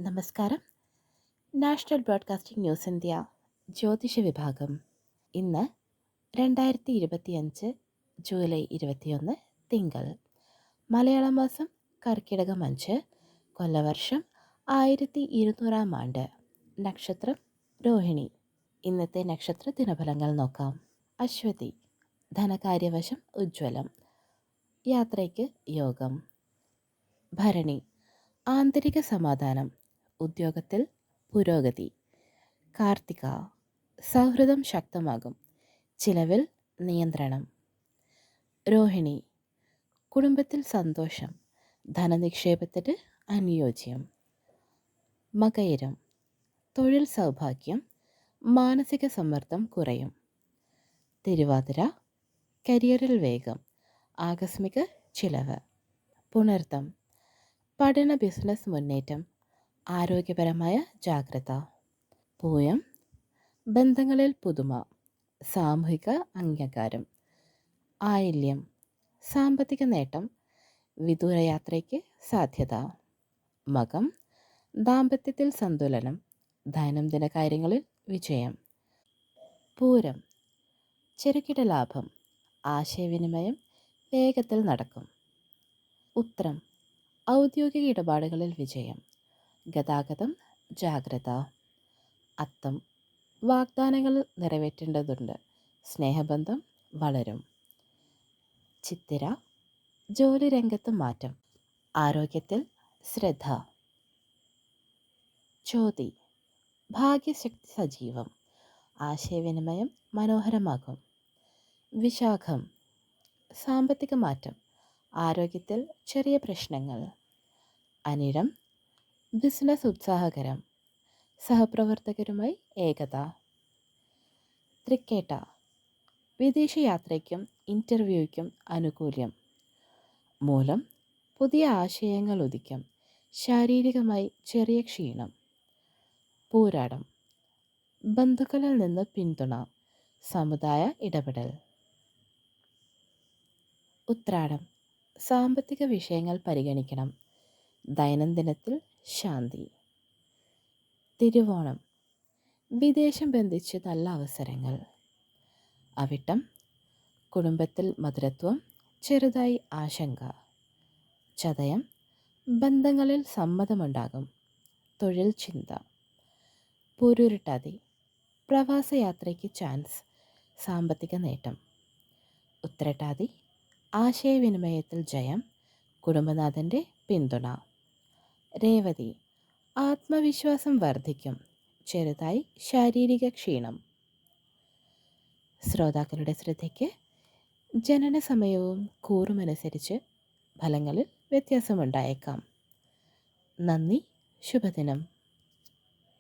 നമസ്കാരം. National broadcasting news India ജ്യോതിഷ വിഭാഗം. ഇന്ന് 2025 ജൂലൈ 21 തിങ്കൾ. മലയാള മാസം കർക്കിടകം 5, കൊല്ലവർഷം 1200 ആണ്ട്. നക്ഷത്രം രോഹിണി. ഇന്നത്തെ നക്ഷത്ര ദിനഫലങ്ങൾ നോക്കാം. അശ്വതി, ധനകാര്യവശം ഉജ്ജ്വലം, യാത്രയ്ക്ക് യോഗം. ഭരണി, ആന്തരിക സമാധാനം, ഉദ്യോഗത്തിൽ പുരോഗതി. കാർത്തിക, സൗഹൃദം ശക്തമാകും, ചിലവിൽ നിയന്ത്രണം. രോഹിണി, കുടുംബത്തിൽ സന്തോഷം, ധനനിക്ഷേപത്തിന് അനുയോജ്യം. മകയിരം, തൊഴിൽ സൗഭാഗ്യം, മാനസിക സമ്മർദ്ദം കുറയും. തിരുവാതിര, കരിയറിൽ വേഗം, ആകസ്മിക ചിലവ്. പുണർതം, പഠന ബിസിനസ് മുന്നേറ്റം, ആരോഗ്യപരമായ ജാഗ്രത. പൂയം, ബന്ധങ്ങളിൽ പുതുമ, സാമൂഹിക അംഗീകാരം. ആയില്യം, സാമ്പത്തിക നേട്ടം, വിദൂരയാത്രയ്ക്ക് സാധ്യത. മകം, ദാമ്പത്യത്തിൽ സന്തുലനം, ദൈനംദിന കാര്യങ്ങളിൽ വിജയം. പൂരം, ചെറുകിട ലാഭം, ആശയവിനിമയം വേഗത്തിൽ നടക്കും. ഉത്രം, ഔദ്യോഗിക ഇടപാടുകളിൽ വിജയം, ഗതാഗതം ജാഗ്രത. അത്തം, വാഗ്ദാനങ്ങൾ നിറവേറ്റേണ്ടതുണ്ട്, സ്നേഹബന്ധം വളരും. ചിത്തിര, ജോലി രംഗത്ത് മാറ്റം, ആരോഗ്യത്തിൽ ശ്രദ്ധ. ചോതി, ഭാഗ്യശക്തി സജീവം, ആശയവിനിമയം മനോഹരമാകും. വിശാഖം, സാമ്പത്തിക മാറ്റം, ആരോഗ്യത്തിൽ ചെറിയ പ്രശ്നങ്ങൾ. അനിഴം, ബിസിനസ് ഉത്സാഹകരം, സഹപ്രവർത്തകരുമായി ഏകത. തൃക്കേട്ട, വിദേശയാത്രയ്ക്കും ഇൻ്റർവ്യൂയ്ക്കും അനുകൂല്യം. മൂലം, പുതിയ ആശയങ്ങൾ ഉദിക്കും, ശാരീരികമായി ചെറിയ ക്ഷീണം. പൂരാടം, ബന്ധുക്കളിൽ നിന്ന് പിന്തുണ, സമുദായ ഇടപെടൽ. ഉത്രാടം, സാമ്പത്തിക വിഷയങ്ങൾ പരിഗണിക്കണം, ദൈനംദിനത്തിൽ ശാന്തി. തിരുവോണം, വിദേശം ബന്ധിച്ച് നല്ല അവസരങ്ങൾ. അവിട്ടം, കുടുംബത്തിൽ മധുരത്വം, ചെറുതായി ആശങ്ക. ചതയം, ബന്ധങ്ങളിൽ സമ്മതമുണ്ടാകും, തൊഴിൽ ചിന്ത. പൂരുരുട്ടാതി, പ്രവാസയാത്രയ്ക്ക് ചാൻസ്, സാമ്പത്തിക നേട്ടം. ഉത്രട്ടാതി, ആശയവിനിമയത്തിൽ ജയം, കുടുംബനാഥൻ്റെ പിന്തുണ. രേവതി, ആത്മവിശ്വാസം വർദ്ധിക്കും, ചെറുതായി ശാരീരിക ക്ഷീണം. ശ്രോതാക്കളുടെ ശ്രദ്ധയ്ക്ക്, ജനന സമയവും കൂറുമനുസരിച്ച് ഫലങ്ങളിൽ വ്യത്യാസമുണ്ടായേക്കാം. നന്ദി, ശുഭദിനം.